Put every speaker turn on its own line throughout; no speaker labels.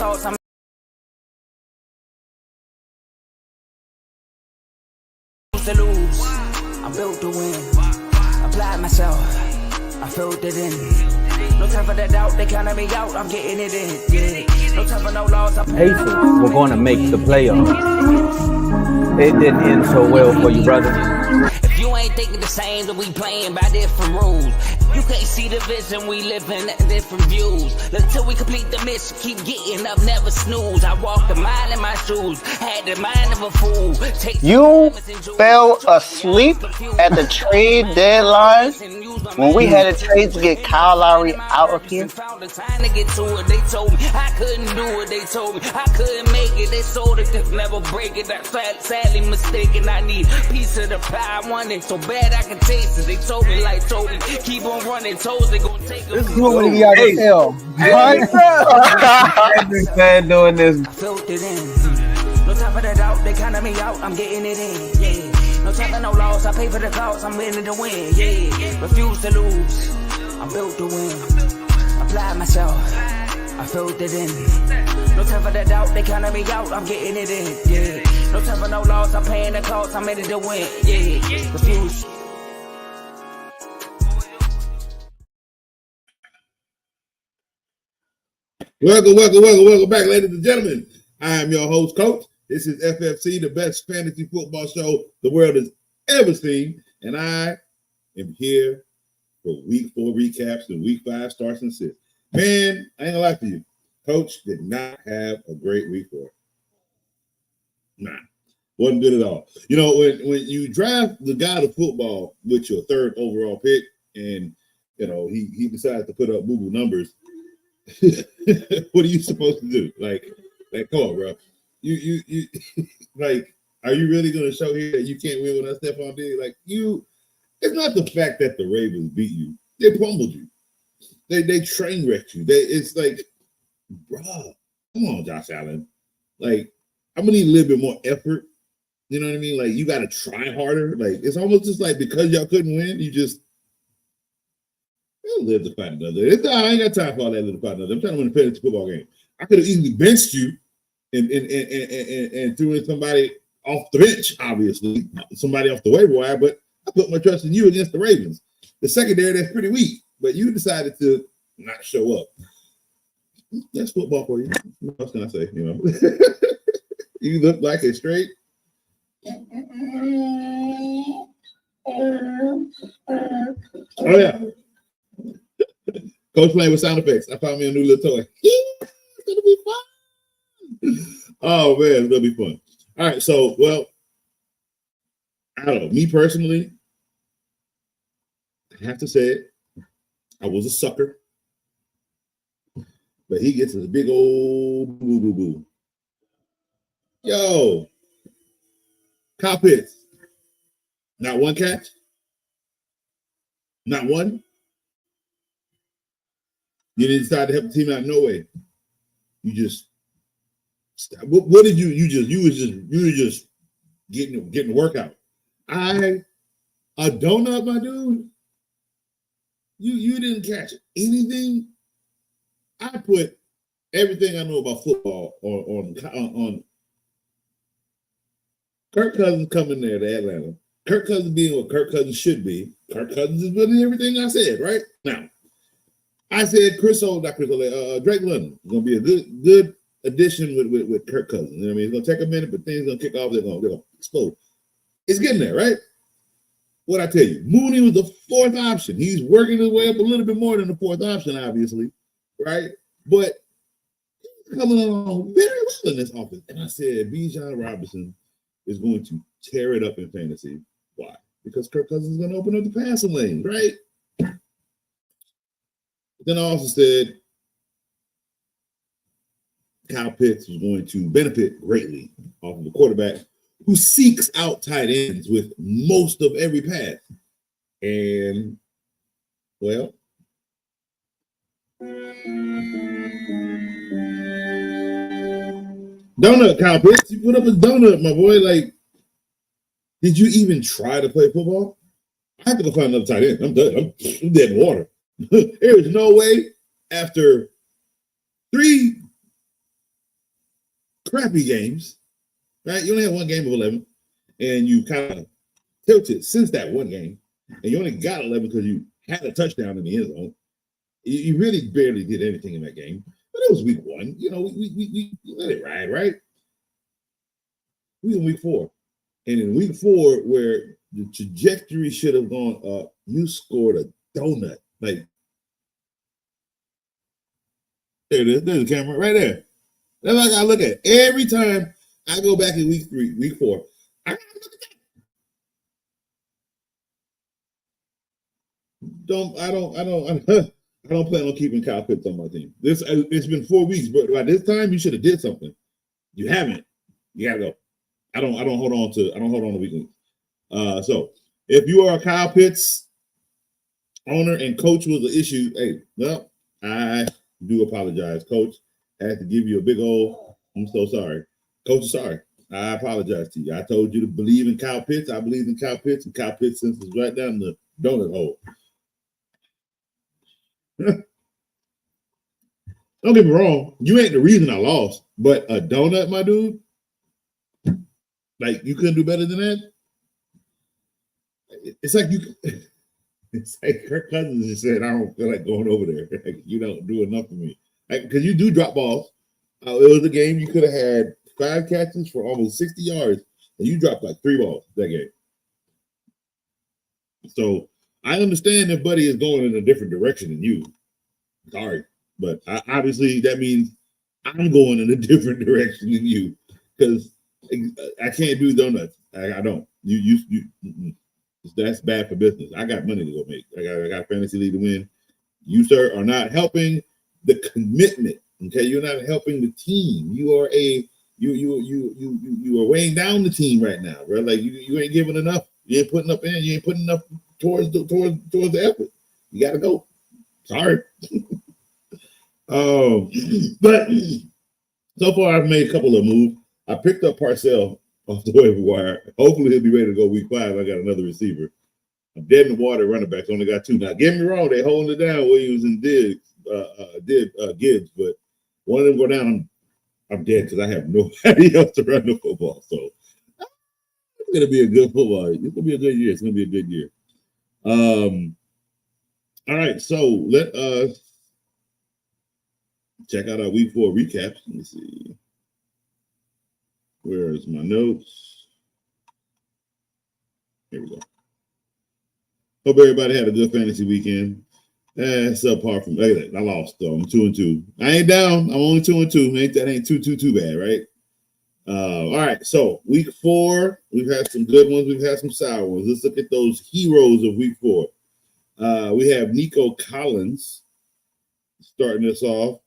cause I'm to lose. I'm built to win. Applied myself. I filled it in. No time for the doubt. They counted me out. I'm getting it in. Yeah. No time for no loss.
Pacers were going to make the playoffs. It didn't end so well for you, brother.
If you ain't thinking the same, then we playing by different rules. You can't see the vision, we living at different views. Until we complete the mission, keep getting up, never snooze. I walked a mile in my shoes, had the mind of a fool.
You fell asleep at the trade deadline when we had a trade to get Kyle Lowry out of here.
They told me I couldn't do it. They told me I couldn't make it. They sold it, could never break it. That's sadly mistaken. I need a piece of the pie. I want it so bad I can taste it. They told me like told me keep on running toes. They gonna take
this is what we got to tell.
I've been fan doing this.
I felt it in. No time for the doubt. They counted me out. I'm getting it in. Yeah. No time for no loss. I pay for the cost. I'm winning to win. Yeah. Refuse to lose. I'm built to win. Apply myself. I filled it in. No time for the doubt. They counted me out. I'm getting it in. Yeah. No time for no loss. I'm paying the cost. I'm in it to win. Yeah. Refuse.
Welcome back, ladies and gentlemen. I am your host, Coach. This is FFC, the best fantasy football show the world has ever seen. And I am here for week 4 recaps and week 5 starts and sits. Man, I ain't gonna lie to you. Coach did not have a great week 4. Nah, wasn't good at all. You know, when you draft the guy to football with your 3rd overall pick, and you know he decides to put up boo-boo numbers, what are you supposed to do? Like, come on, bro. You like, are you really gonna show here that you can't win without Stephon Diggs? Like, it's not the fact that the Ravens beat you; they pummeled you. They train wrecked you. It's like, bro, come on, Josh Allen. Like, I'm gonna need a little bit more effort. You know what I mean? Like, you got to try harder. Like, it's almost just like because y'all couldn't win, you just live to fight another. I ain't got time for all that live to fight another. I'm trying to win a fantasy football game. I could have easily benched you and threw in somebody off the bench, obviously, somebody off the waiver wire, but I put my trust in you against the Ravens. The secondary, that's pretty weak, but you decided to not show up. That's football for you. What else can I say? You know, you look like a straight. Oh yeah. Coach playing with sound effects. I found me a new little toy. It's gonna be fun. Oh man, it's gonna be fun. All right, so I don't know. Me personally, I have to say it. I was a sucker, but he gets a big old boo. Yo, Kyle Pitts, not one catch, not one. You didn't decide to help the team out. No way. You just what did you were just getting a workout. A donut, my dude. You didn't catch anything. I put everything I know about football on Kirk Cousins coming there to Atlanta. Kirk Cousins being what Kirk Cousins should be. Kirk Cousins is winning everything I said, right? Now, I said Drake London is going to be a good addition with Kirk Cousins. You know what I mean? It's going to take a minute, but things going to kick off. They're going to explode. It's getting there, right? What I tell you, Mooney was the 4th option. He's working his way up a little bit more than the 4th option, obviously, right? But he's coming along very well in this offense. And I said, Bijan Robinson is going to tear it up in fantasy. Why? Because Kirk Cousins is going to open up the passing lane, right? Then I also said Kyle Pitts was going to benefit greatly off of the quarterback who seeks out tight ends with most of every pass. And, well, donut, Kyle Pitts. You put up a donut, my boy. Like, did you even try to play football? I have to go find another tight end. I'm done. I'm dead in water. There is no way after 3 crappy games, right? You only have one game of 11, and you kind of tilted since that one game, and you only got 11 because you had a touchdown in the end zone. You really barely did anything in that game, but it was week 1. You know, we let it ride, right? We in week 4, and in week 4, where the trajectory should have gone up, you scored a donut. Like, there it is. There's the camera right there. That's what I gotta look at every time I go back in week 3, week 4. I gotta look at that. I don't plan on keeping Kyle Pitts on my team. It's been 4 weeks, but by this time you should have did something. You haven't. You gotta go. I don't hold on to weekly. So if you are a Kyle Pitts owner and coach was the issue, hey, well, I do apologize, coach. I had to give you a big old, I'm so sorry. Coach is sorry. I apologize to you. I told you to believe in Kyle Pitts. I believe in Kyle Pitts, and Kyle Pitts is right down the donut hole. Don't get me wrong, you ain't the reason I lost, but a donut, my dude, like you couldn't do better than that. It's like Kirk Cousins just said, I don't feel like going over there. Like, you don't do enough for me. Because you do drop balls. It was a game you could have had 5 catches for almost 60 yards, and you dropped like 3 balls that game. So I understand if Buddy is going in a different direction than you. Sorry. But obviously that means I'm going in a different direction than you, because I can't do donuts. I don't. That's bad for business. I got money to go make. I got fantasy league to win. You, sir, are not helping the commitment. Okay, you're not helping the team. You are you are weighing down the team right now, bro. Like you ain't giving enough. You ain't putting up in. You ain't putting enough towards the effort. You got to go. Sorry. But so far I've made a couple of moves. I picked up Parcell off the waiver wire. Hopefully he'll be ready to go week 5. I got another receiver. I'm dead in the water. Running backs only got 2. Now, get me wrong, they holding it down. Williams and Gibbs, but one of them go down. I'm dead because I have nobody else to run the football. So it's gonna be a good football. It's gonna be a good year. It's gonna be a good year. All right, so let us check out our week 4 recaps. Let me see. Where is my notes? Here we go. Hope everybody had a good fantasy weekend. Subpar from I lost though. I'm 2-2. I ain't down. I'm only 2-2. That ain't too bad, right? All right. So week 4, we've had some good ones. We've had some sour ones. Let's look at those heroes of week 4. We have Nico Collins starting us off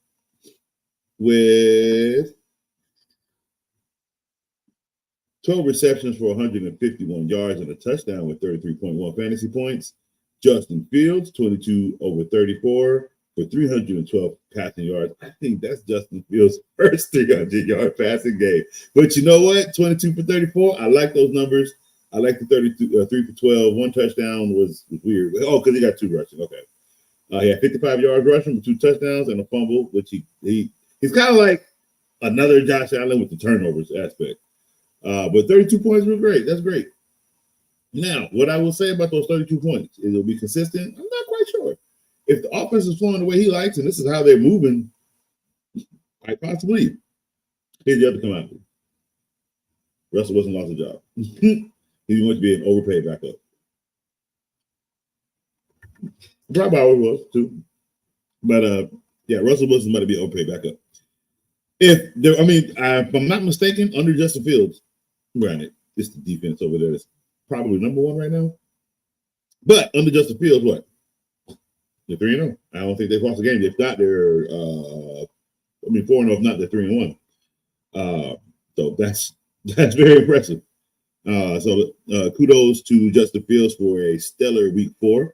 with 12 receptions for 151 yards and a touchdown with 33.1 fantasy points. Justin Fields, 22 over 34 for 312 passing yards. I think that's Justin Fields' first 300-yard passing game. But you know what? 22 for 34. I like those numbers. I like the 32, 3 for 12. 1 touchdown was weird. Oh, because he got 2 rushing. Okay. He had 55 yards rushing with 2 touchdowns and a fumble, which he's kind of like another Josh Allen with the turnovers aspect. But 32 points were great. That's great. Now, what I will say about those 32 points is it'll be consistent. I'm not quite sure. If the offense is flowing the way he likes, and this is how they're moving, I possibly. Here's the other come out. Russell Wilson lost a job. He's going to be an overpaid backup. Probably always was, too. But, yeah, Russell Wilson might be an overpaid backup. If I'm not mistaken, under Justin Fields, granted, it's the defense over there that's probably number 1 right now. But under Justin Fields, what? They're 3-0. I don't think they've lost a game. If not, they're 4-0. If not, they're 3-1. So that's very impressive. So kudos to Justin Fields for a stellar week 4.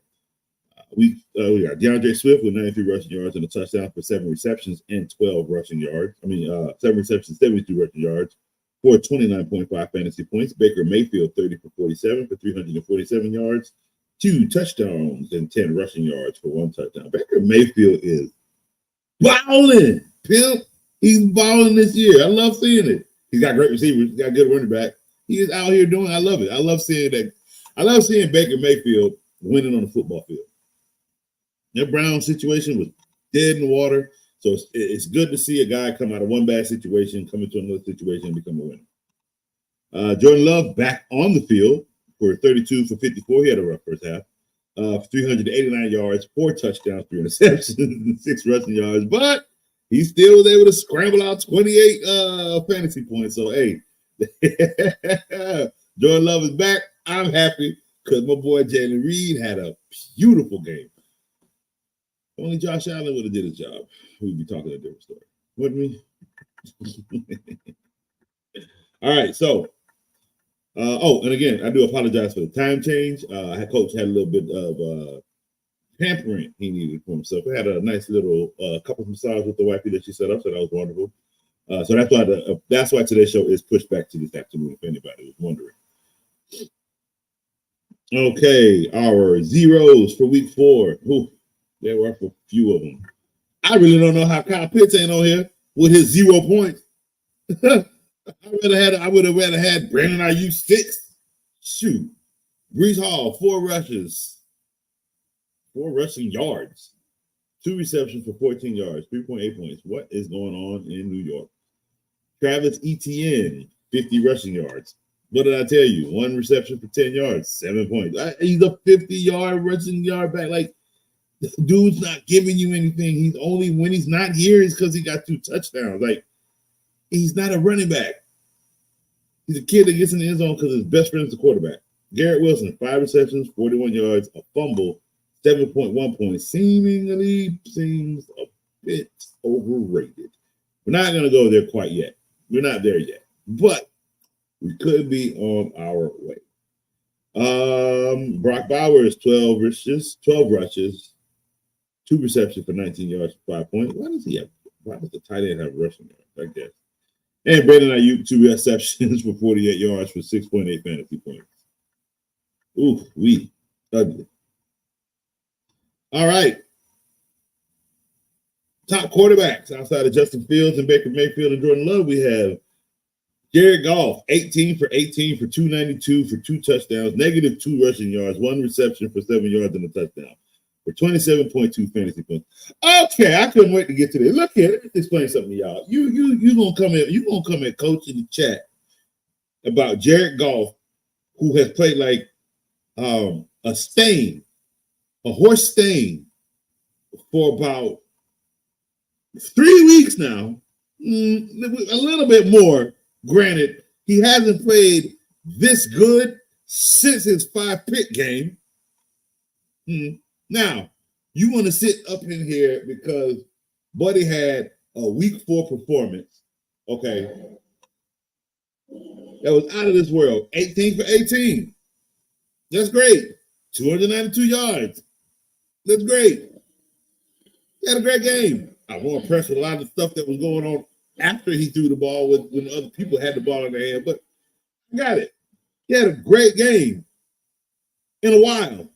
We got DeAndre Swift with 93 rushing yards and a touchdown for 7 receptions and 12 rushing yards. 7 receptions, 72 rushing yards for 29.5 fantasy points. Baker Mayfield, 30 for 47 for 347 yards, 2 touchdowns and 10 rushing yards for 1 touchdown. Baker Mayfield is balling, pimp. He's balling this year. I love seeing it. He's got great receivers. He's got good running back. He is out here doing. I love it. I love seeing that. I love seeing Baker Mayfield winning on the football field. That Brown situation was dead in the water. So it's good to see a guy come out of one bad situation, come into another situation, and become a winner. Jordan Love back on the field for 32 for 54. He had a rough first half. 389 yards, 4 touchdowns, 3 interceptions, 6 rushing yards. But he still was able to scramble out 28 fantasy points. So, hey, Jordan Love is back. I'm happy because my boy Jalen Reed had a beautiful game. Only Josh Allen would have did his job. We'd be talking a different story, wouldn't we? All right, so and again, I do apologize for the time change. Coach had a little bit of pampering he needed for himself. We had a nice little couple of massages with the wifey that she set up, so that was wonderful. So that's why today's show is pushed back to this afternoon, if anybody was wondering. Okay, our zeros for week 4. Ooh, there were a few of them. I really don't know how Kyle Pitts ain't on here with his 0 points. I would have rather had Brandon Ayuk 6. Shoot. Breece Hall, 4 rushes, 4 rushing yards, 2 receptions for 14 yards, 3.8 points. What is going on in New York? Travis Etienne, 50 rushing yards. What did I tell you? 1 reception for 10 yards, 7 points. He's a 50-yard rushing yard back. Like, dude's not giving you anything. He's only when he's not here is because he got 2 touchdowns. Like, he's not a running back. He's a kid that gets in the end zone because his best friend is the quarterback. Garrett Wilson, 5 receptions, 41 yards, a fumble, 7.1 points. Seemingly seems a bit overrated. We're not going to go there quite yet. We're not there yet. But we could be on our way. Brock Bowers, 12 rushes, 2 receptions for 19 yards, 5 points. Why does the tight end have rushing yards like that? And Brandon Ayuk, 2 receptions for 48 yards for 6.8 fantasy points. Ooh, ugly. All right. Top quarterbacks outside of Justin Fields and Baker Mayfield and Jordan Love, we have Jared Goff, 18 for 18 for 292 for 2 touchdowns, negative 2 rushing yards, 1 reception for 7 yards and a touchdown for 27.2 fantasy points. Okay, I couldn't wait to get to this. Look here, let me explain something to y'all. You gonna come in, coach, in the chat about Jared Goff, who has played like a horse stain, for about 3 weeks now, a little bit more. Granted, he hasn't played this good since his 5-pick game. Now, you want to sit up in here because Buddy had a week 4 performance, okay, that was out of this world. 18 for 18. That's great. 292 yards. That's great. He had a great game. I was more impressed with a lot of the stuff that was going on after he threw the ball when other people had the ball in their hand, but I got it. He had a great game in a while.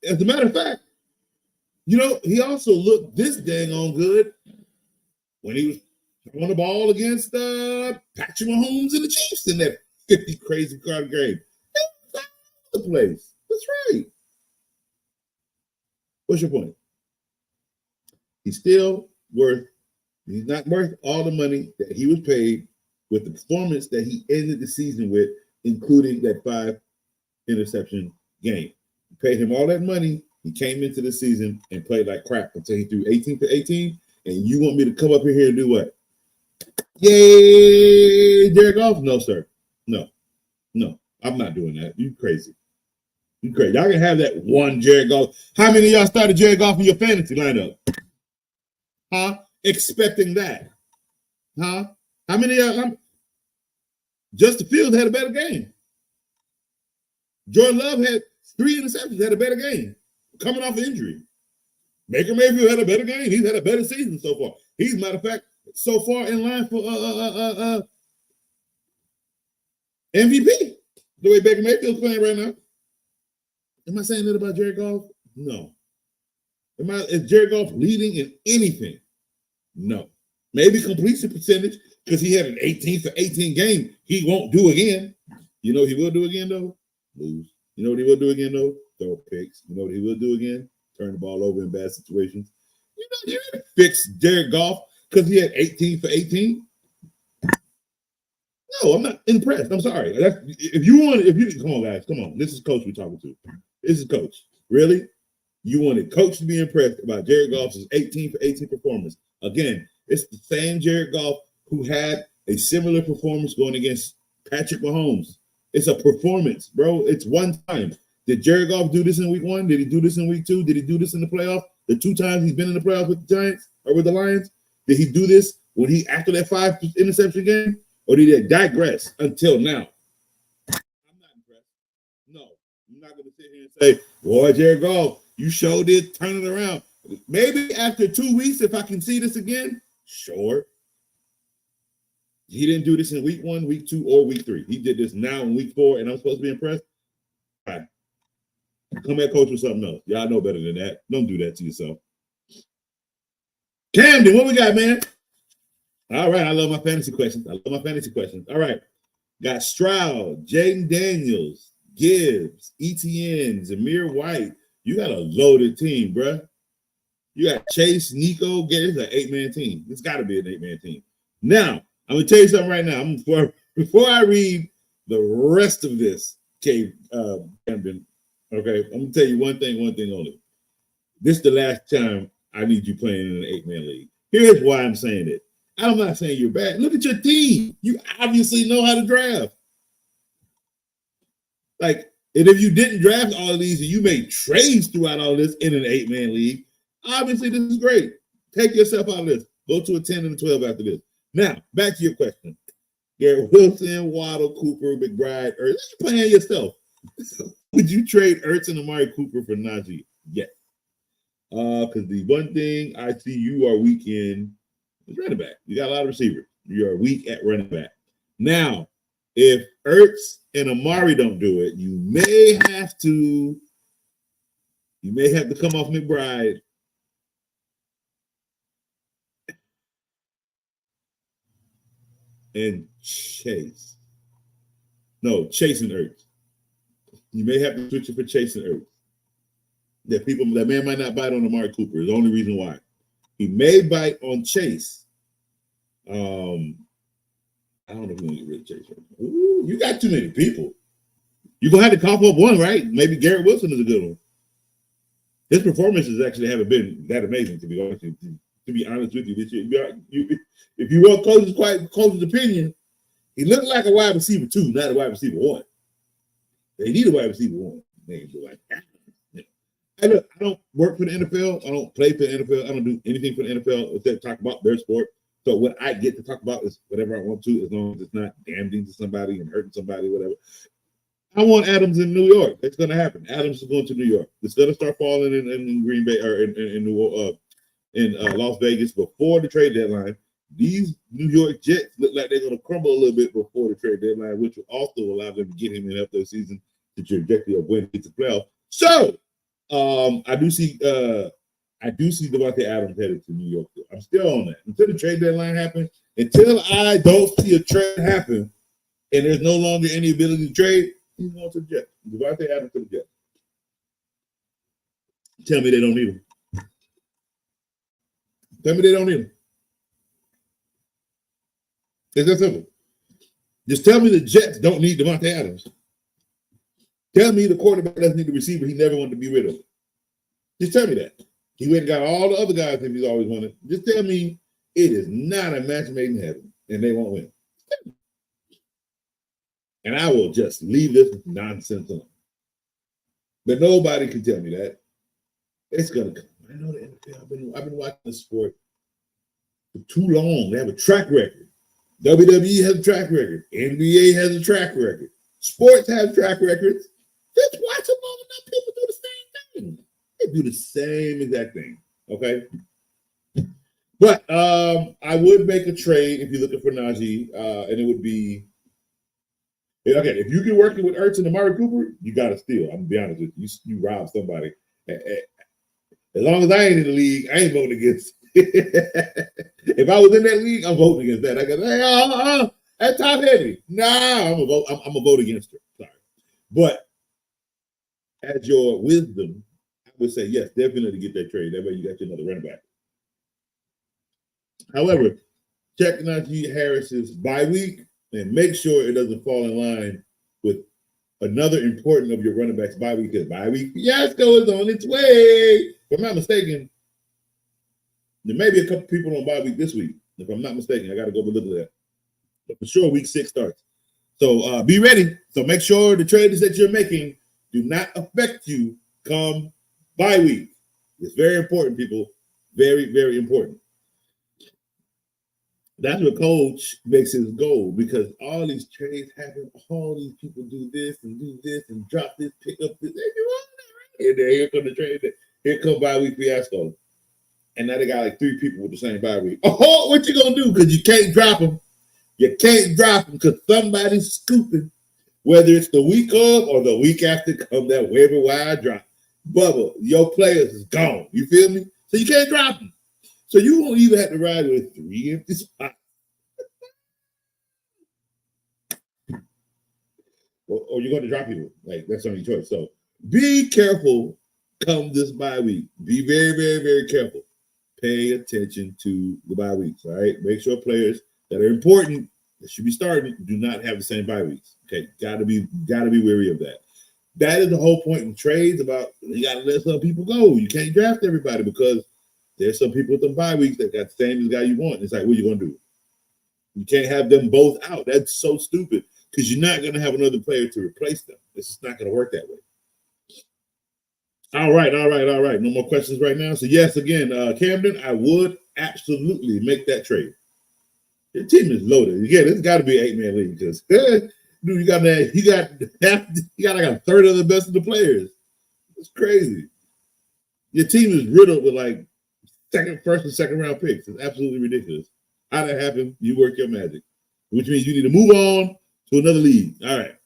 As a matter of fact, he also looked this dang on good when he was throwing the ball against Patrick Mahomes and the Chiefs in that 50 crazy card game. The place. That's right. What's your point? He's not worth all the money that he was paid with the performance that he ended the season with, including that 5 interception game. You paid him all that money. He came into the season and played like crap until he threw 18 for 18. And you want me to come up in here and do what? Yay, Jared Goff? No, sir. No, I'm not doing that. You crazy. Y'all can have that one Jared Goff. How many of y'all started Jared Goff in your fantasy lineup? Huh? Expecting that. Huh? How many of y'all? Justin Fields had a better game. Jordan Love had 3 interceptions, had a better game. Coming off injury. Baker Mayfield had a better game. He's had a better season so far. He's, matter of fact, so far in line for MVP. The way Baker Mayfield's playing right now. Am I saying that about Jared Goff? No. Is Jared Goff leading in anything? No. Maybe completion percentage because he had an 18 for 18 game. He won't do again. You know what he will do again, though? Lose. You know what he will do again, though? Throw picks. You know what he will do again? Turn the ball over in bad situations. You know, you didn't fix Jared Goff because he had 18 for 18. No, I'm not impressed. I'm sorry. Come on, guys, come on. This is Coach we're talking to. This is Coach. Really? You wanted Coach to be impressed about Jared Goff's 18 for 18 performance. Again, it's the same Jared Goff who had a similar performance going against Patrick Mahomes. It's a performance, bro. It's one time. Did Jared Goff do this in week 1? Did he do this in week 2? Did he do this in the playoff? The 2 times he's been in the playoffs with the Giants or with the Lions? Did he do this when he after that 5 interception game? Or did he digress until now? I'm not impressed. No, I'm not going to sit here and say, boy, Jared Goff, you showed it, turn it around. Maybe after 2 weeks, if I can see this again, sure. He didn't do this in week 1, week 2, or week 3. He did this now in week 4, and I'm supposed to be impressed? All right. Come at Coach with something else. Y'all know better than that. Don't do that to yourself. Camden, what we got, man? All right, I love my fantasy questions. All right. Got Stroud, Jaden Daniels, Gibbs, ETN, Zamir White. You got a loaded team, bruh. You got Chase, Nico, it's an 8-man team. It's got to be an 8-man team. Now, I'm going to tell you something right now. Before I read the rest of this, Camden, okay, I'm going to tell you one thing only. This is the last time I need you playing in an 8-man league. Here's why I'm saying it. I'm not saying you're bad. Look at your team. You obviously know how to draft. Like, and if you didn't draft all of these and you made trades throughout all this in an 8-man league, obviously this is great. Take yourself out of this. Go to a 10 and a 12 after this. Now, back to your question. Garrett Wilson, Waddle, Cooper, McBride, Ertz. You're playing yourself. Would you trade Ertz and Amari Cooper for Najee? Yes. Because the one thing I see you are weak in is running back. You got a lot of receivers. You are weak at running back. Now, if Ertz and Amari don't do it, you may have to come off McBride. And Chase. No, Chase and Ertz. You may have to switch it for Chase and Ertz. That man might not bite on Amari Cooper is the only reason why. He may bite on Chase. I don't know if you want to get rid of Chase. Ooh, you got too many people. You're going to have to cough up one, right? Maybe Garrett Wilson is a good one. His performances actually haven't been that amazing, to be honest with you this year. If you want coach's opinion, he looked like a wide receiver 2, not a wide receiver 1. They need a wide receiver 1. I don't work for the NFL. I don't play for the NFL. I don't do anything for the NFL except talk about their sport. So what I get to talk about is whatever I want to, as long as it's not damaging to somebody and hurting somebody, whatever. I want Adams in New York. It's going to happen. Adams is going to New York. It's going to start falling in Green Bay or in Las Vegas before the trade deadline. These New York Jets look like they're going to crumble a little bit before the trade deadline, which will also allow them to get him in after the season to trajectory of when he gets to playoff. So I do see Devontae Adams headed to New York. I'm still on that until the trade deadline happens. Until I don't see a trade happen, and there's no longer any ability to trade, he's going to the Jets. Devontae Adams to the Jets. Tell me they don't need him. Tell me they don't need him. It's that simple. Just tell me the Jets don't need Devontae Adams. Tell me the quarterback doesn't need the receiver he never wanted to be rid of. Just tell me that. He went and got all the other guys that he's always wanted. Just tell me it is not a match made in heaven and they won't win. And I will just leave this nonsense on. But nobody can tell me that. It's going to come. I know the NFL. I've been watching this sport for too long. They have a track record. WWE has a track record. NBA has a track record. Sports have track records. Just watch them long enough. People do the same thing. They do the same exact thing. Okay? But I would make a trade if you're looking for Najee, and it would be okay. If you can work it with Ertz and Amari Cooper, you got to steal. I'm gonna be honest with you. You rob somebody. As long as I ain't in the league, I ain't voting against If I was in that league, I'm voting against that. I go, hey, that's top heavy. Nah, I'm gonna vote. I'm gonna vote against her. Sorry, but as your wisdom, I would say yes, definitely get that trade. That way you got you another running back. However, check Najee Harris's bye week and make sure it doesn't fall in line with another important of your running backs bye week, because bye week fiasco is on its way. If I'm not mistaken, there may be a couple people on bye week this week. If I'm not mistaken, I got to go look at that. But for sure, week 6 starts. So be ready. So make sure the trades that you're making do not affect you come bye week. It's very important, people. Very, very important. That's what coach makes his goal, because all these trades happen. All these people do this and drop this, pick up this. And then here come the trade. Here come bye week fiasco. And now they got like 3 people with the same bye week. Oh, what you gonna do? Because you can't drop them. You can't drop them because somebody's scooping. Whether it's the week of or the week after, come that waiver wire drop. Bubba, your players is gone. You feel me? So you can't drop them. So you won't even have to ride with 3 empty spots. Or you're going to drop people. Like, that's on your choice. So be careful come this bye week. Be very, very, very careful. Pay attention to the bye weeks, all right? Make sure players that are important, that should be starting, do not have the same bye weeks. Okay, gotta be wary of that. That is the whole point in trades about you gotta let some people go. You can't draft everybody because there's some people with them bye weeks that got the same as the guy you want. It's like, what are you gonna do? You can't have them both out. That's so stupid because you're not gonna have another player to replace them. It's just not gonna work that way. All right. No more questions right now. So yes, again, Camden, I would absolutely make that trade. Your team is loaded. Again, it's got to be an 8-man league because dude, you got like a third of the best of the players. It's crazy. Your team is riddled with like first and second round picks. It's absolutely ridiculous. How that happened? You work your magic, which means you need to move on to another league. All right.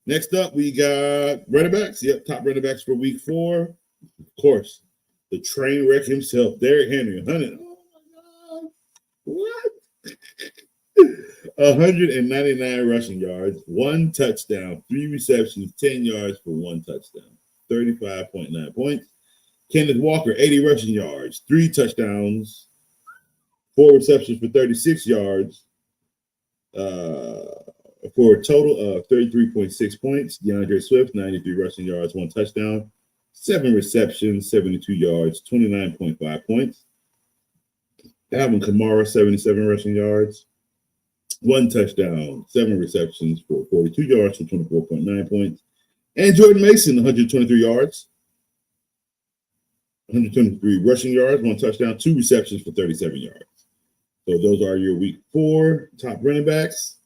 Next up, we got running backs. Yep, top running backs for week 4. Of course, the train wreck himself, Derrick Henry, 100. Oh my God. What? 199 rushing yards, 1 touchdown, 3 receptions, 10 yards for 1 touchdown, 35.9 points. Kenneth Walker, 80 rushing yards, 3 touchdowns, 4 receptions for 36 yards. For a total of 33.6 points. DeAndre Swift, 93 rushing yards, 1 touchdown, 7 receptions, 72 yards, 29.5 points. Alvin Kamara, 77 rushing yards, 1 touchdown, 7 receptions for 42 yards for 24.9 points. And Jordan Mason, 123 yards, 123 rushing yards, 1 touchdown, 2 receptions for 37 yards. So those are your week 4 top running backs.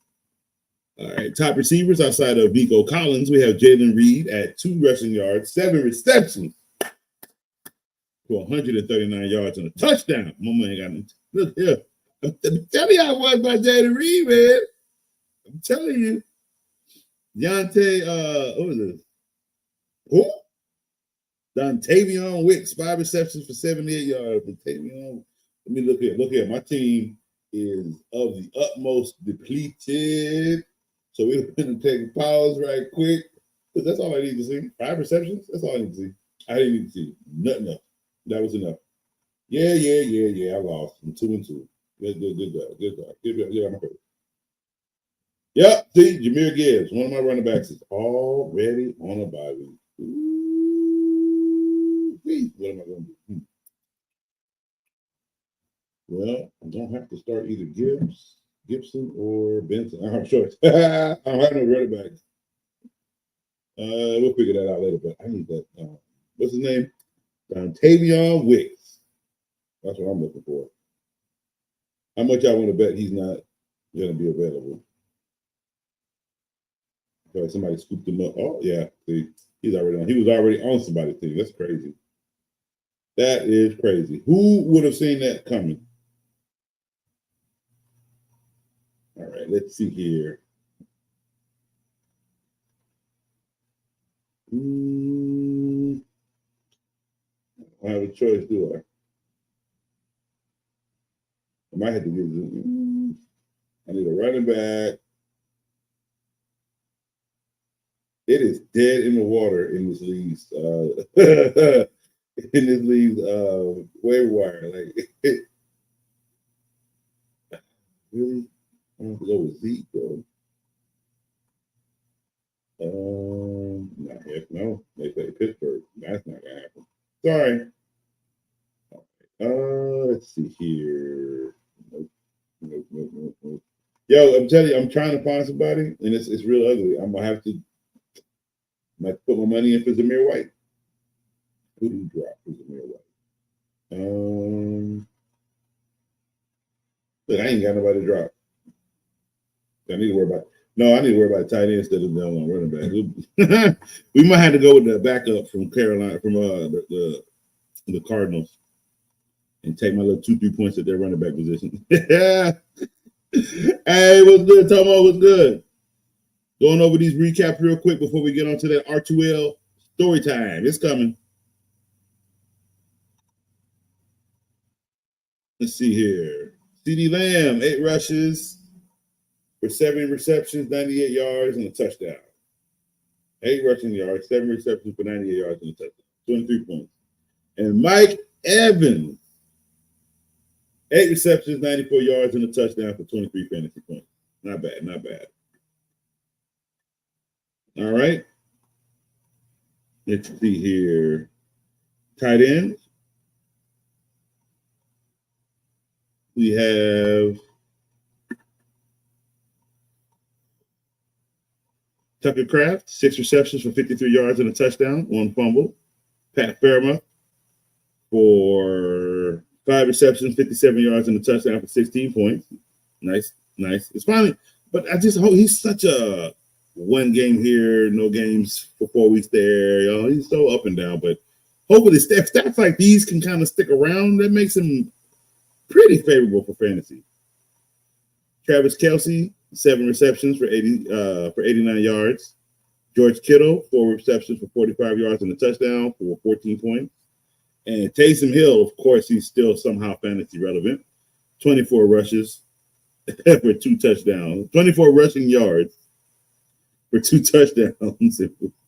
All right, top receivers outside of Nico Collins, we have Jalen Reed at 2 rushing yards, 7 receptions for 139 yards and a touchdown. My man got it. Look here. I'm telling you, I was by Jalen Reed, man. I'm telling you. What was it? Who? Dontavion Wicks, 5 receptions for 78 yards. Dontavion. Let me look here. Look here. My team is of the utmost depleted. So we're going to take a pause right quick. Because that's all I need to see. 5 receptions? That's all I need to see. I didn't need to see nothing else. That was enough. Yeah. I lost. I'm 2-2. Good job. Yep. See, Jahmyr Gibbs, one of my running backs, is already on a bye week. What am I going to do? Well, I'm going to have to start either Gibson or Benson. I don't have choice. I don't have no running backs. We'll figure that out later, but I need that. What's his name? Dontavion Wicks. That's what I'm looking for. How much I want to bet he's not going to be available? I feel like somebody scooped him up. Oh, yeah. See, he's already on. He was already on somebody's team. That's crazy. That is crazy. Who would have seen that coming? All right, let's see here. I have a choice, do I? I might have to get I need a running back. It is dead in the water in this league's waiver wire. Like really? I want to go with Zeke, bro. Heck no. They play Pittsburgh. That's not gonna happen. Sorry. Let's see here. Nope. Yo, I'm telling you, I'm trying to find somebody, and it's real ugly. I'm gonna have to put my money in for Zamir White. Who do you drop for Zamir White? Look, I ain't got nobody to drop. I need to worry about. No, I need to worry about tight end instead of down running back. We might have to go with the backup from Carolina, from the Cardinals, and take my little 2-3 points at their running back position. Yeah. Hey, what's good, Tomo? What's good? Going over these recaps real quick before we get on to that R2L story time. It's coming. Let's see here. CeeDee Lamb, 8 rushes for 7 receptions, 98 yards, and a touchdown. 8 rushing yards, 7 receptions for 98 yards and a touchdown. 23 points. And Mike Evans, 8 receptions, 94 yards, and a touchdown for 23 fantasy points. Not bad, not bad. All right. Let's see here. Tight ends. We have Tucker Kraft, 6 receptions for 53 yards and a touchdown, 1 fumble. Pat Fairmouth for 5 receptions, 57 yards and a touchdown for 16 points. Nice. It's finally, but I just hope he's such a 1 game here, no games for 4 weeks there. You know, he's so up and down, but hopefully stats like these can kind of stick around. That makes him pretty favorable for fantasy. Travis Kelce, 7 receptions for 89 yards. George Kittle, 4 receptions for 45 yards and a touchdown for 14 points. And Taysom Hill, of course, he's still somehow fantasy relevant. 24 rushes for 2 touchdowns. 24 rushing yards for 2 touchdowns.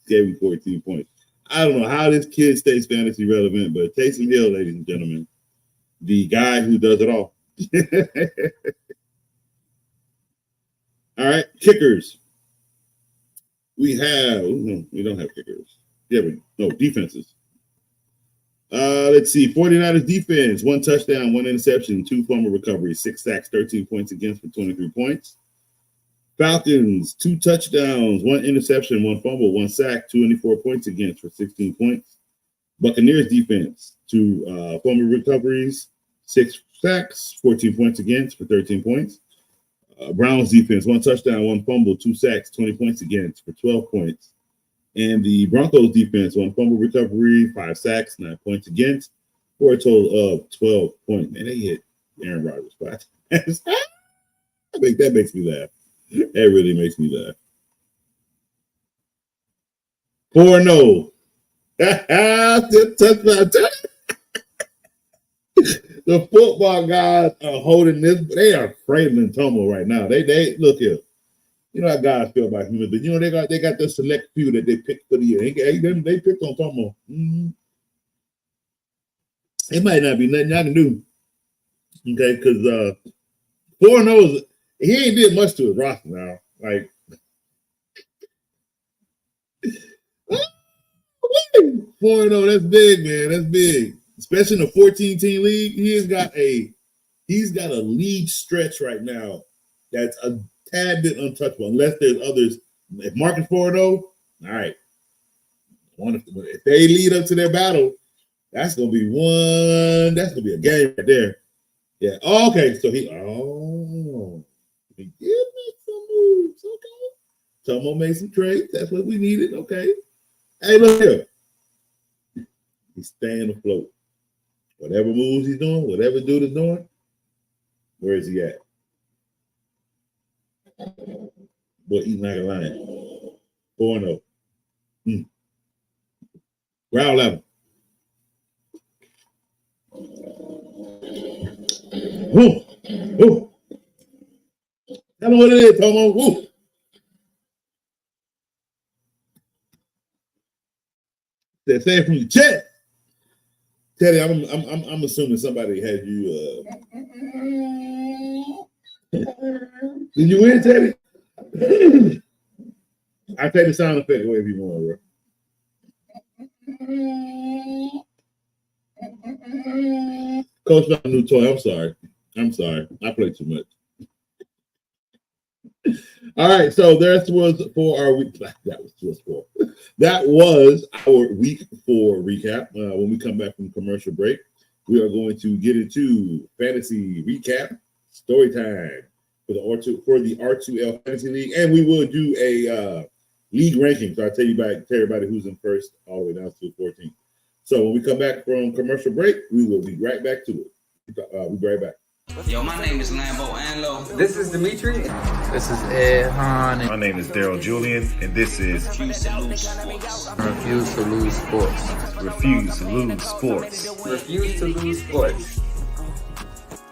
Gave him 14 points. I don't know how this kid stays fantasy relevant, but Taysom Hill, ladies and gentlemen, the guy who does it all. All right, kickers. We don't have kickers. Yeah, no, defenses. Let's see. 49ers defense, 1 touchdown, 1 interception, 2 fumble recoveries, 6 sacks, 13 points against for 23 points. Falcons, 2 touchdowns, 1 interception, 1 fumble, 1 sack, 24 points against for 16 points. Buccaneers defense, 2 fumble recoveries, 6 sacks, 14 points against for 13 points. Browns defense, 1 touchdown, 1 fumble, 2 sacks, 20 points against for 12 points. And the Broncos defense, 1 fumble recovery, 5 sacks, 9 points against for a total of 12 points. Man, they hit Aaron Rodgers. That makes me laugh. That really makes me laugh. 4-0. The football guys are holding this. They are cradling Tomo right now. They look here. You know how guys feel about humans, but you know they got the select few that they picked for the year. They picked on Tomo. Mm-hmm. It might not be nothing I can do. Okay, because 4-0 he ain't did much to his roster now. Like 4-0, that's big, man. That's big. Especially in a 14-team league, he's got a lead stretch right now that's a tad bit untouchable, unless there's others. If Marcus 4-0, all right. If they lead up to their battle, that's gonna be a game right there. Yeah. Oh, okay. So he give me some moves. Okay. Tomo made some trades. That's what we needed. Okay. Hey, look here. He's staying afloat. Whatever moves he's doing, whatever dude is doing, where is he at? Boy, eating like a lion. 4-0. Round level. Woo. Woo. Tell me what it is, Tomo. Woo. Say it from your chest. Teddy, I'm assuming somebody had you. Did you win, Teddy? I take the sound effect away if you want, bro. Coach got a new toy. I'm sorry. I play too much. All right, so that was for our week. That was our week 4 recap. When we come back from commercial break, we are going to get into fantasy recap story time for the R2L Fantasy League, and we will do a league ranking. So I'll tell everybody who's in first all the way down to 14th. So when we come back from commercial break, we will be right back to it. We'll be right back.
Yo, my name is Lambo Anlo.
This is Dimitri. This is Ed Han.
My name is Daryl Julian, and this is
Refuse to lose sports.
Refuse to lose sports.
Refuse to Lose Sports.
Refuse to lose sports.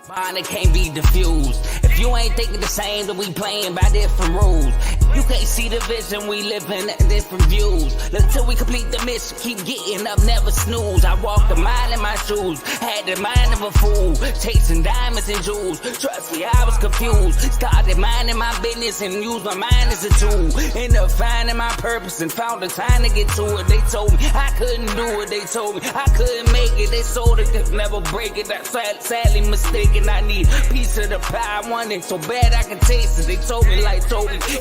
Mine, it can't be diffused. If you ain't thinking the same, then we playing by different rules. You can't see the vision, we living at different views. Until we complete the mission, keep getting up, never snooze. I walked a mile in my shoes, had the mind of a fool, chasing diamonds and jewels. Trust me, I was confused. Started minding my business and used my mind as a tool. Ended up finding my purpose and found the time to get to it. They told me I couldn't do it. They told me I couldn't make it. They sold it, could never break it. That's sadly mistaken. I need a piece of the pie. I want it so bad I can taste it. They told me,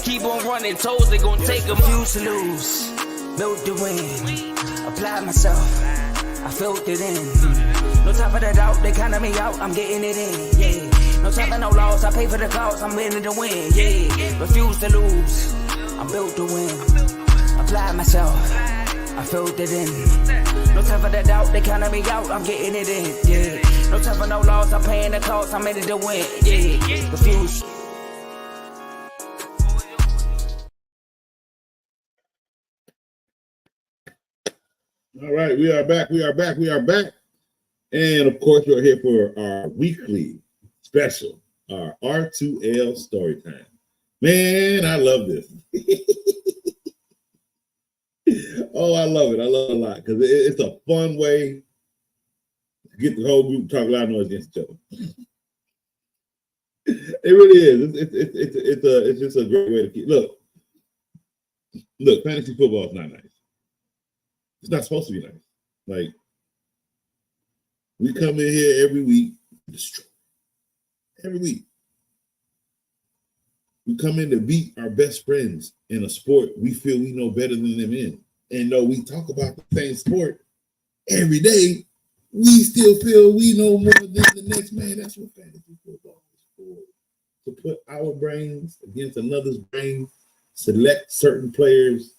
keep on running toes, they gon' take them. Refuse to lose, built to win. Apply myself, I felt it in. No time for the doubt, they counted me out, I'm getting it in, yeah. No time for no loss, I pay for the cost, I'm winning to win, yeah. Refuse to lose, I'm built to win. Apply myself, I felt it in. No time for the doubt, they counted me out, I'm getting it in, yeah. No time for no loss, I'm paying the cost, I'm in it to win, yeah. Refuse.
All right, we are back. And of course, we're here for our weekly special, our R2L story time. Man, I love this. Oh, I love it. I love it a lot because it's a fun way to get the whole group to talk loud noise against each other. It really is. It's just a great way to keep. Look, fantasy football is not nice. It's not supposed to be nice. Like, we come in here every week, destroy. Every week. We come in to beat our best friends in a sport we feel we know better than them in. And though we talk about the same sport every day, we still feel we know more than the next man. That's what fantasy football is for. To put our brains against another's brain, select certain players,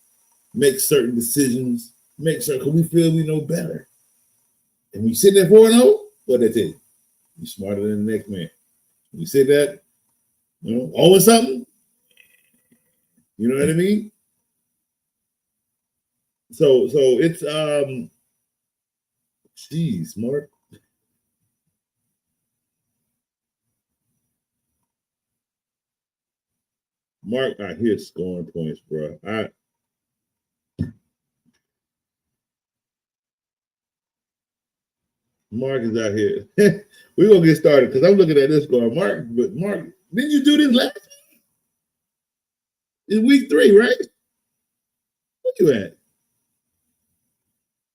make certain decisions, make sure, because we feel we know better. And we sit there 4-0, what they tell you? You're smarter than the next man. You say that, always something. You know what I mean? So it's geez, Mark. Mark out here scoring points, bro. Mark is out here. We're gonna get started because I'm looking at this going, Mark, didn't you do this last week? It's week 3, right? Where you at?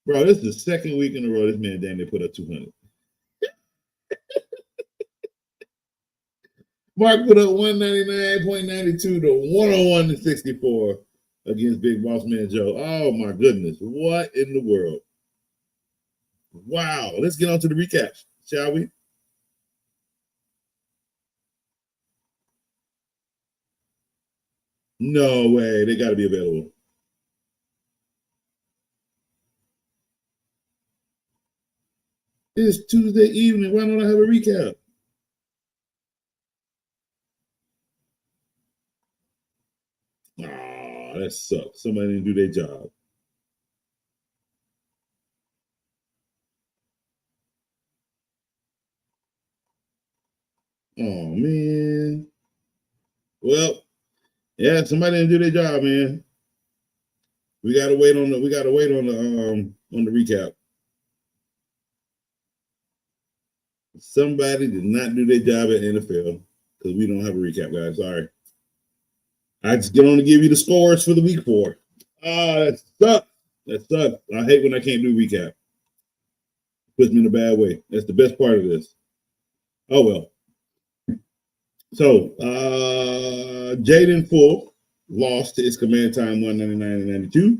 Bro, this is the second week in a row this man damn near put up 200. Mark put up 199.92 to 101-64 against Big Boss Man Joe. Oh my goodness. What in the world? Wow. Let's get on to the recaps, shall we? No way. They got to be available. It's Tuesday evening. Why don't I have a recap? Ah, that sucks. Somebody didn't do their job. Oh man. Well, yeah, somebody didn't do their job, man. We gotta wait on the recap. Somebody did not do their job at NFL because we don't have a recap, guys. Sorry. I just get on to give you the scores for the week 4. That sucks. That sucks. I hate when I can't do recap. Puts me in a bad way. That's the best part of this. Oh well. So Jaden Full lost to his command time 199.92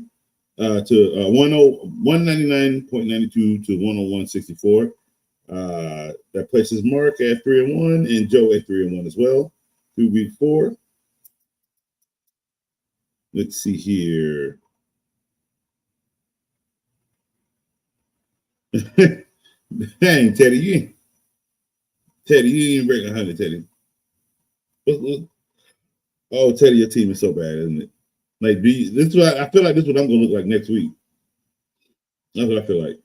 to 199.92 to 101.64. That places Mark at 3-1 and Joe at 3-1 as well through week 4. Let's see here. Dang, Teddy, you didn't break 100, Teddy. Oh, Teddy, your team is so bad, isn't it? Like, this is what I feel like. This is what I'm gonna look like next week. That's what I feel like.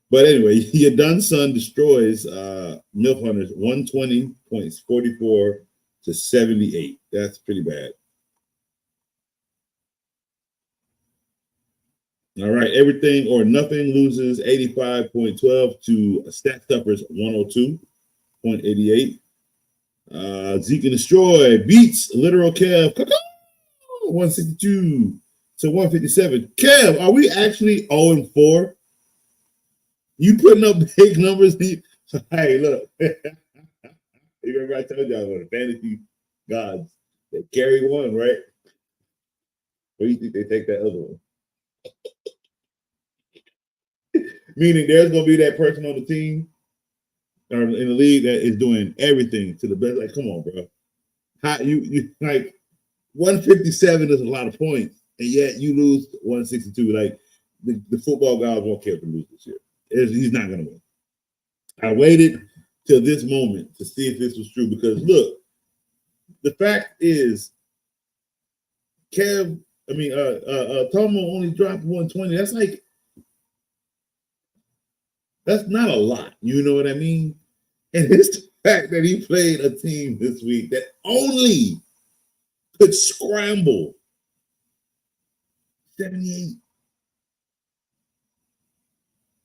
But anyway, your done son destroys Milf Hunters 120.44 to 78. That's pretty bad. All right, everything or nothing loses 85.12 to Stat Stuffers 102.88. Zeke and Destroy beats Literal Kev 162 to 157. Kev, are we actually 0-4? You putting up big numbers? Hey, look. You remember I told y'all about the fantasy gods. They carry one, right? Or you think they take that other one? Meaning there's going to be that person on the team or in the league that is doing everything to the best. Like, come on, bro. How you like 157 is a lot of points, and yet you lose 162. Like the football guys won't care to lose this year. He's not going to win. I waited till this moment to see if this was true because look, the fact is, Tomo only dropped 120. That's not a lot. You know what I mean? And it's the fact that he played a team this week that only could scramble 78.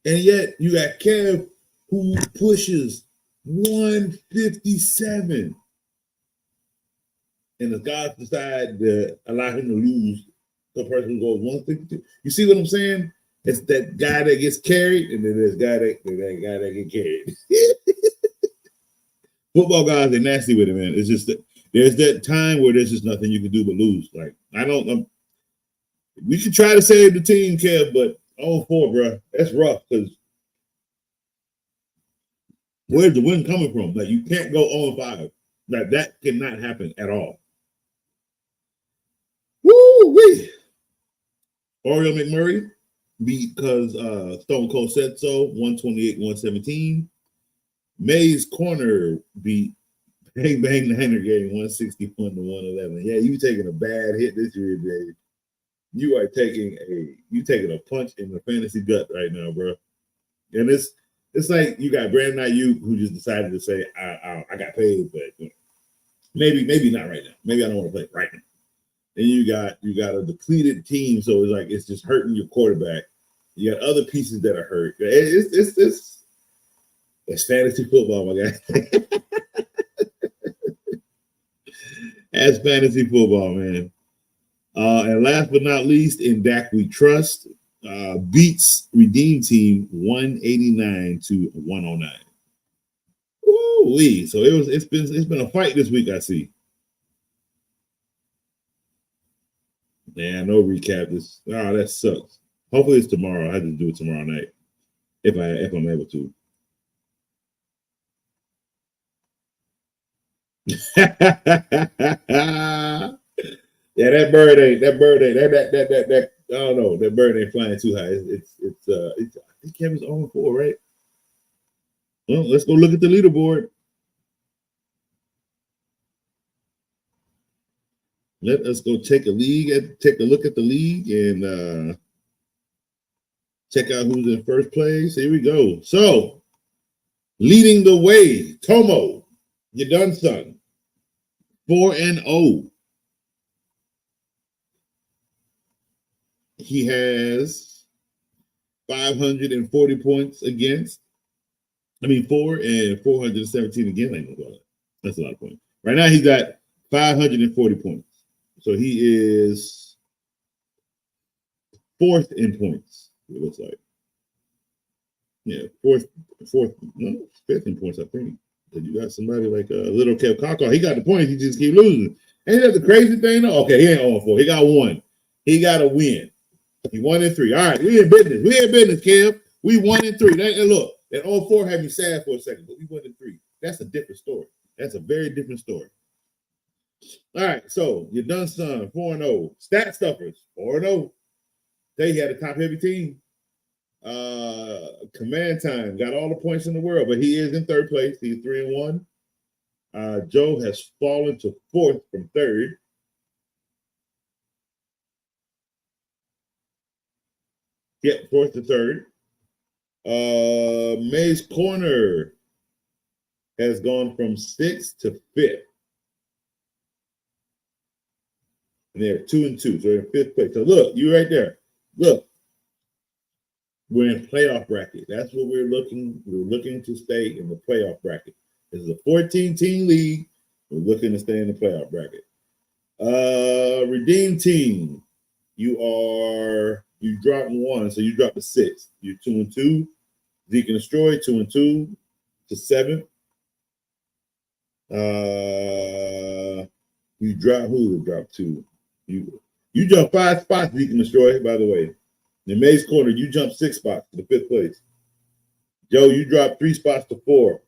And yet you got Kev who pushes 157. And the guys decide to allow him to lose the person who goes 162. You see what I'm saying? It's that guy that gets carried, and then there's that guy that gets carried. Football guys are nasty with it, man. It's just that there's that time where there's just nothing you can do but lose. Like we should try to save the team, Kev, but 0-4, bro. That's rough because where's the win coming from? Like you can't go 0-5. Like that cannot happen at all. Woo-wee. Oriole McMurray because Stone Cold said so, 128-117. May's Corner beat Bang Bang Niner game 161-111. Yeah, you taking a bad hit this year, Jay. You are taking a punch in the fantasy gut right now, bro. And it's like you got Brandon Ayuk who just decided to say, I got paid, but maybe not right now. Maybe I don't want to play right now. And you got a depleted team, so it's just hurting your quarterback. You got other pieces that are hurt. It's fantasy football, my guy. That's fantasy football, man. And last but not least, in Dak We Trust, beats Redeem Team 189-109. Ooh-wee. So it's been a fight this week, I see. Yeah, no recap. That sucks. Hopefully it's tomorrow. I have to do it tomorrow night if I'm able to. Yeah, that bird ain't. That I don't know. That bird ain't flying too high. I think Kevin's 0-4, right? Well, let's go look at the leaderboard. Let us go take a look at the league and check out who's in first place. Here we go. So, leading the way, Tomo You're done, son. 4-0. He has 540 points against. I mean, 4 and 417 again. That's a lot of points. Right now, he's got 540 points. So he is fourth in points, it looks like. Yeah, fifth in points, I think. You got somebody like Little Kev Kaka. He got the points. He just keep losing. Ain't that the crazy thing? Though? Okay, he ain't on 4. He got 1. He got a win. He 1-3. All right, we in business. We in business, Kev. We 1-3. And look, that 0-4 had me sad for a second, but we 1-3. That's a different story. That's a very different story. All right, so you're done, son. 4-0. Stat stuffers. 4-0. They had a top heavy team. Command time got all the points in the world, but he is in third place. He's 3-1. Joe has fallen to 4th from 3rd. Yeah, 4th to 3rd. May's Corner has gone from 6th to 5th. And they're 2-2, so they're in 5th place. So look, you right there. Look, we're in playoff bracket. That's what we're looking. We're looking to stay in the playoff bracket. This is a 14-team league. We're looking to stay in the playoff bracket. Redeem team, you dropped 1, so you dropped to 6th. You're 2-2. Zeke and Destroy 2-2 to 7th. You dropped who? Dropped 2. You jumped 5 spots. Zeke and Destroy. By the way. In May's Corner, you jumped 6 spots to the 5th place. Joe, you dropped 3 spots to 4.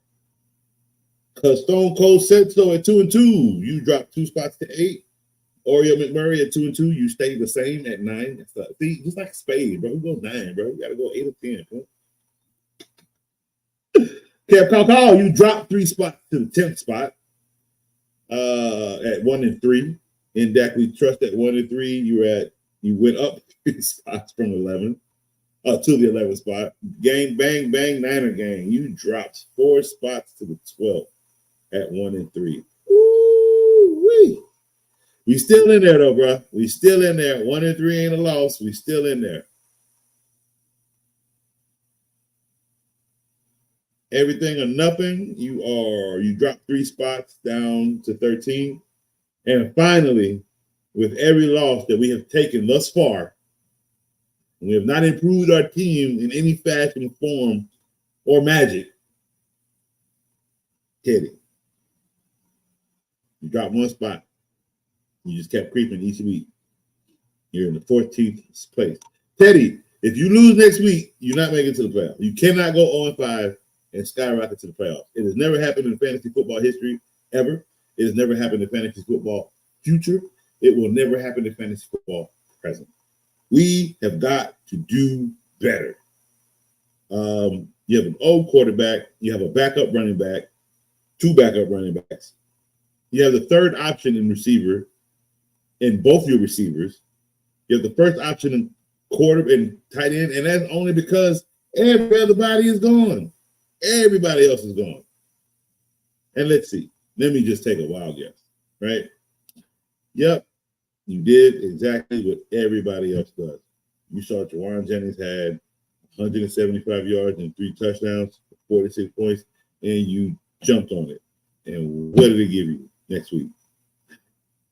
Because Stone Cold said so at 2-2. You dropped 2 spots to 8. Oreo McMurray at 2-2. You stayed the same at 9. See, just like Spade, bro. We go 9, bro. You got to go 8 or 10, bro. Kev Kaka, you dropped 3 spots to the 10th spot at 1-3. In Dak, we trust at 1-3. You went up 3 spots from 11 to the 11th spot. Gang, bang, bang, Niner gang. You dropped 4 spots to the 12th at 1-3. Woo-wee. We still in there, though, bro. We still in there. 1-3 ain't a loss. We still in there. Everything or nothing. You dropped 3 spots down to 13. And finally, with every loss that we have taken thus far, we have not improved our team in any fashion, form, or magic. Teddy, you dropped 1 spot. You just kept creeping each week. You're in the 14th place. Teddy, if you lose next week, you're not making it to the playoffs. You cannot go 0-5 and skyrocket to the playoffs. It has never happened in fantasy football history, ever. It has never happened in fantasy football future. It will never happen in fantasy football present. We have got to do better. You have an old quarterback. You have a backup running back, 2 backup running backs. You have the third option in receiver in both your receivers. You have the first option in quarterback and tight end, and that's only because everybody is gone. Everybody else is gone. And let's see. Let me just take a wild guess, right? Yep, you did exactly what everybody else does. You saw Jawan Jennings had 175 yards and 3 touchdowns, 46 points, and you jumped on it. And what did it give you next week?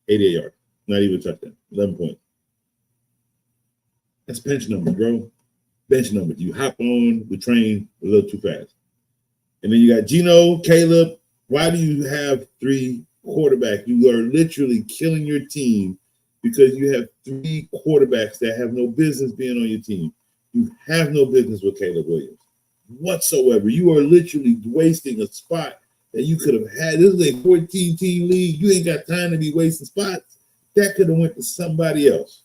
88 yards, not even a touchdown, 11 points. That's bench numbers, bro. Bench numbers. You hop on the train a little too fast. And then you got Geno, Caleb. Why do you have 3 quarterbacks? You are literally killing your team because you have 3 quarterbacks that have no business being on your team. You have no business with Caleb Williams whatsoever. You are literally wasting a spot that you could have had. This is a 14-team league. You ain't got time to be wasting spots. That could have went to somebody else.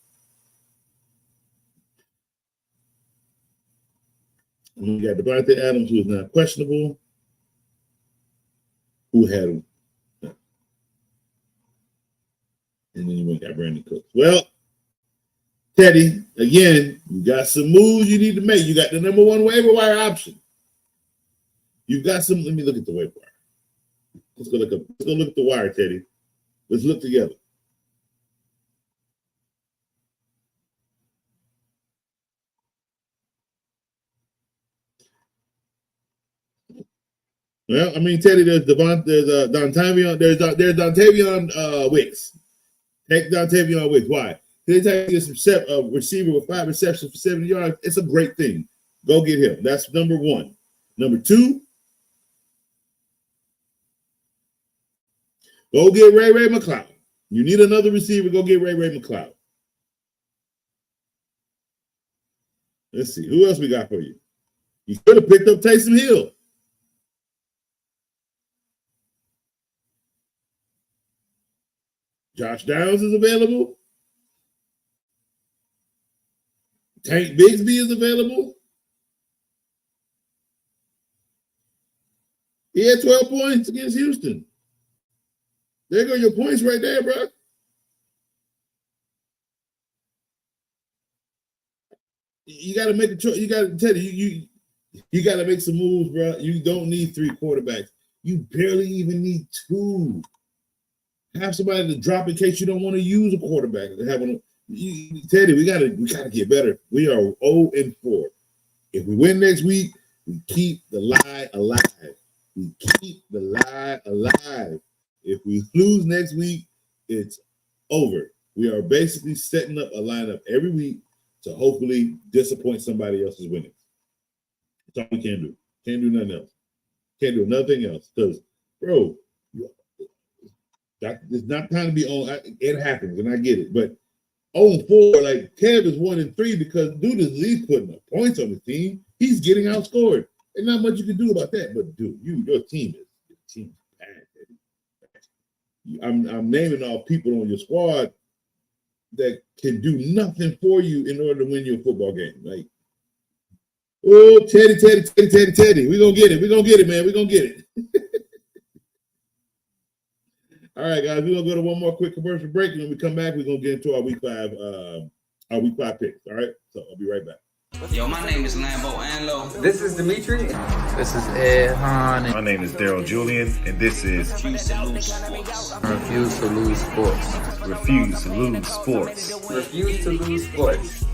And you got Devontae Adams, who is not questionable. Who had him? And then you went got Brandon Cooks. Well, Teddy, again, you got some moves you need to make. You got the #1 waiver wire option. You've got some. Let me look at the waiver wire. Let's go look up. Let's go look at the wire, Teddy. Let's look together. Well, I mean, Teddy, there's Dontavion Wicks. Take Dontavion Wicks. Why? Anytime you get a receiver with 5 receptions for 70 yards, it's a great thing. Go get him. That's number one. Number two, go get Ray McCloud. You need another receiver, go get Ray McCloud. Let's see. Who else we got for you? You could have picked up Taysom Hill. Josh Downs is available. Tank Bigsby is available. He had 12 points against Houston. There go your points right there, bro. You got to make a choice. You got to tell you got to make some moves, bro. You don't need 3 quarterbacks. You barely even need 2. Have somebody to drop in case you don't want to use a quarterback. Teddy, we gotta get better. We are 0-4. If we win next week, we keep the lie alive. We keep the lie alive. If we lose next week, it's over. We are basically setting up a lineup every week to hopefully disappoint somebody else's winnings. That's all we can do. Can't do nothing else. Can't do nothing else. Because, bro, it's not time to be on. It happens, and I get it. But 0-4, like Kev is 1-3 because dude is at least putting up points on his team. He's getting outscored. And not much you can do about that. But dude, your team is bad. I'm naming all people on your squad that can do nothing for you in order to win your football game. Like, oh, Teddy. We're gonna get it, man. We're gonna get it. All right, guys, we're gonna go to one more quick commercial break, and when we come back, we're gonna get into our week 5 picks. All right, so I'll be right back.
Yo, my name is Lambo Anlo.
This is Dimitri. This is Ed Hahn.
My name is Daryl Julian, and this is
Refuse to lose sports.
Refuse to lose sports.
Refuse to Lose Sports.
Refuse to lose sports.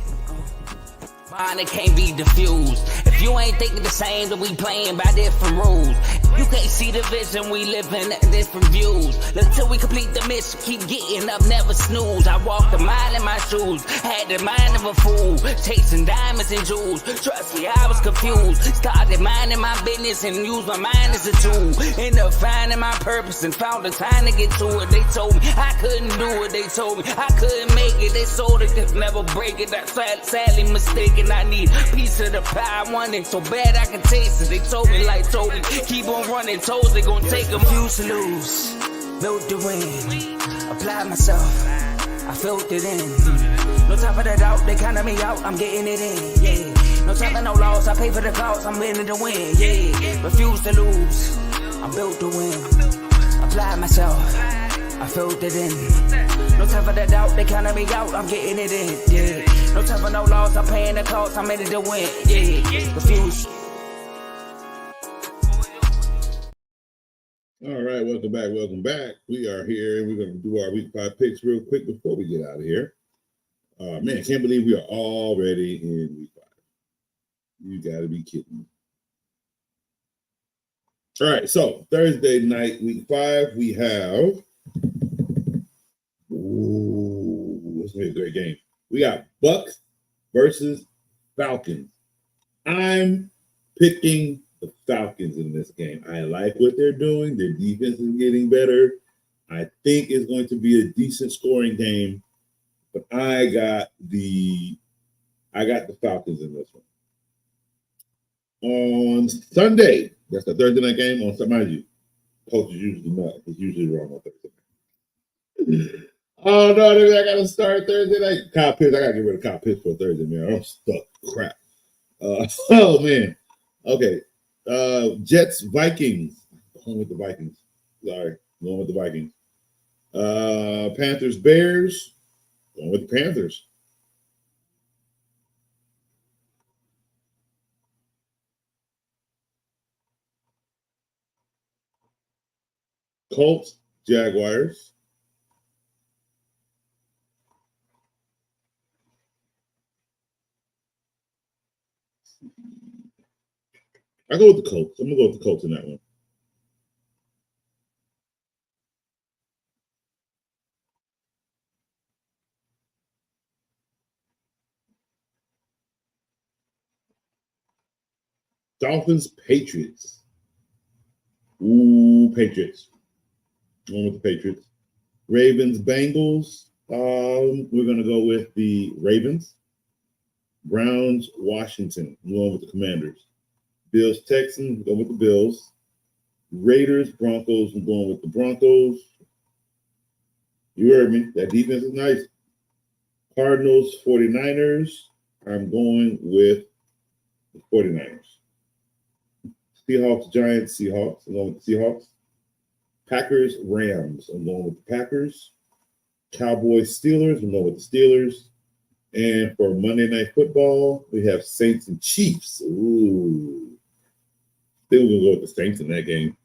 Mine, it can't be diffused. If you ain't thinking the same, then we playing by different rules. You can't see the vision, we living at different views. Until we complete the mission, keep getting up, never snooze. I walked a mile in my shoes, had the mind of a fool, chasing diamonds and jewels. Trust me, I was confused. Started minding my business and used my mind as a tool. Ended up finding my purpose and found the time to get to it. They told me I couldn't do it. They told me I couldn't make it. They sold it, could never break it. That's sadly mistaken. I need a piece of the pie. I want it so bad I can taste it. They told me, keep on running toes, they gon' take them. Refuse to lose, built to win. Apply myself, I felt it in. No time for the doubt, they counted me out, I'm getting it in, yeah. No time for no loss, I pay for the cost, I'm winning to win, yeah. Refuse to lose, I'm built to win. Apply myself, I felt it in. No time for the doubt, they counted me out, I'm getting it in, yeah. No time for no loss, I'm paying the cost, I'm in it to win, yeah. Refuse.
All right, welcome back. We are here, and we're going to do our week 5 picks real quick before we get out of here. Man, can't believe we are already in week 5. You got to be kidding me. All right, so Thursday night, week 5, we have. Ooh, this is going to be a great game. We got Bucks versus Falcons. I'm picking the Falcons in this game. I like what they're doing. Their defense is getting better. I think it's going to be a decent scoring game, but I got the Falcons in this one. On Sunday, that's the Thursday night game. On Sunday, mind you, Coach is usually not. It's usually wrong on Thursday. Oh no, I gotta start Thursday night. Kyle Pitts, I gotta get rid of Kyle Pitts for Thursday, man. I'm stuck. Crap. Oh man. Okay. Jets, Vikings. Going with the Vikings. Sorry. Going with the Vikings. Panthers, Bears. Going with the Panthers. Colts, Jaguars. I go with the Colts. I'm gonna go with the Colts in that one. Dolphins, Patriots. Ooh, Patriots. Going with the Patriots. Ravens, Bengals. We're gonna go with the Ravens. Browns, Washington. I'm going with the Commanders. Bills, Texans. Going with the Bills. Raiders, Broncos. I'm going with the Broncos. You heard me. That defense is nice. Cardinals, 49ers. I'm going with the 49ers. Seahawks, Giants, Seahawks. I'm going with the Seahawks. Packers, Rams. I'm going with the Packers. Cowboys, Steelers. I'm going with the Steelers. And for Monday Night Football, we have Saints and Chiefs. Ooh. I think we're going to go with the Saints in that game.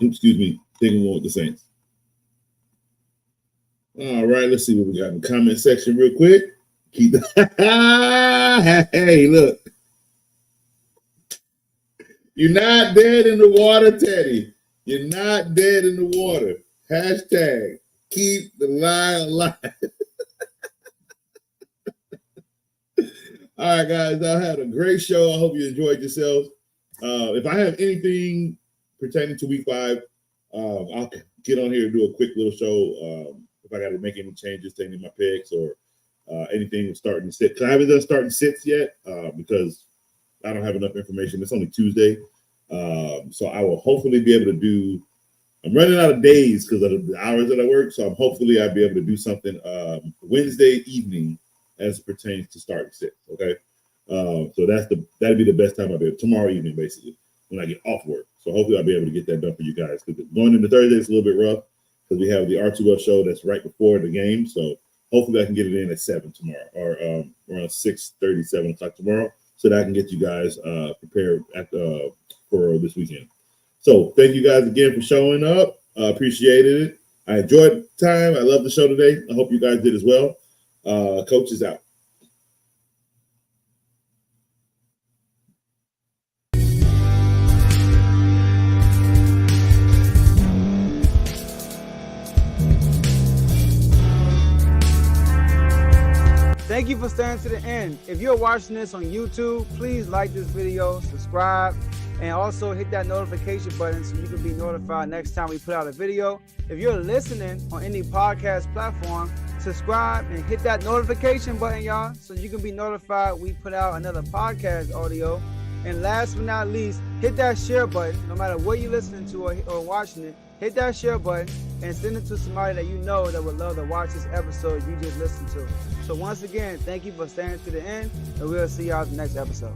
Excuse me. I think we're going with the Saints. All right, let's see what we got in the comment section real quick. Keep Hey, look. You're not dead in the water, Teddy. You're not dead in the water. Hashtag keep the lie alive. All right, guys. I had a great show. I hope you enjoyed yourselves. If I have anything pertaining to week 5, I'll get on here and do a quick little show. If I got to make any changes to any of my picks or anything starting sit. Because I haven't done starting sits yet because I don't have enough information. It's only Tuesday. So I will hopefully be able to do. I'm running out of days because of the hours that I work. So hopefully I'll be able to do something Wednesday evening as it pertains to starting sits. Okay. So that'd be the best time I'll be able tomorrow evening, basically, when I get off work. So hopefully I'll be able to get that done for you guys. Because going into Thursday is a little bit rough because we have the R2L show that's right before the game. So hopefully I can get it in at 7 tomorrow or around 6:30, 7 o'clock tomorrow so that I can get you guys prepared for this weekend. So thank you guys again for showing up. Appreciated it. I enjoyed the time. I love the show today. I hope you guys did as well. Coach is out.
Thank you for staying to the end. If you're watching this on YouTube, please like this video, subscribe, and also hit that notification button so you can be notified next time we put out a video. If you're listening on any podcast platform, subscribe and hit that notification button, y'all, so you can be notified we put out another podcast audio. And last but not least, hit that share button. No matter what you're listening to or watching it, hit that share button and send it to somebody that you know that would love to watch this episode you just listened to. So once again, thank you for staying to the end, and we'll see y'all in the next episode.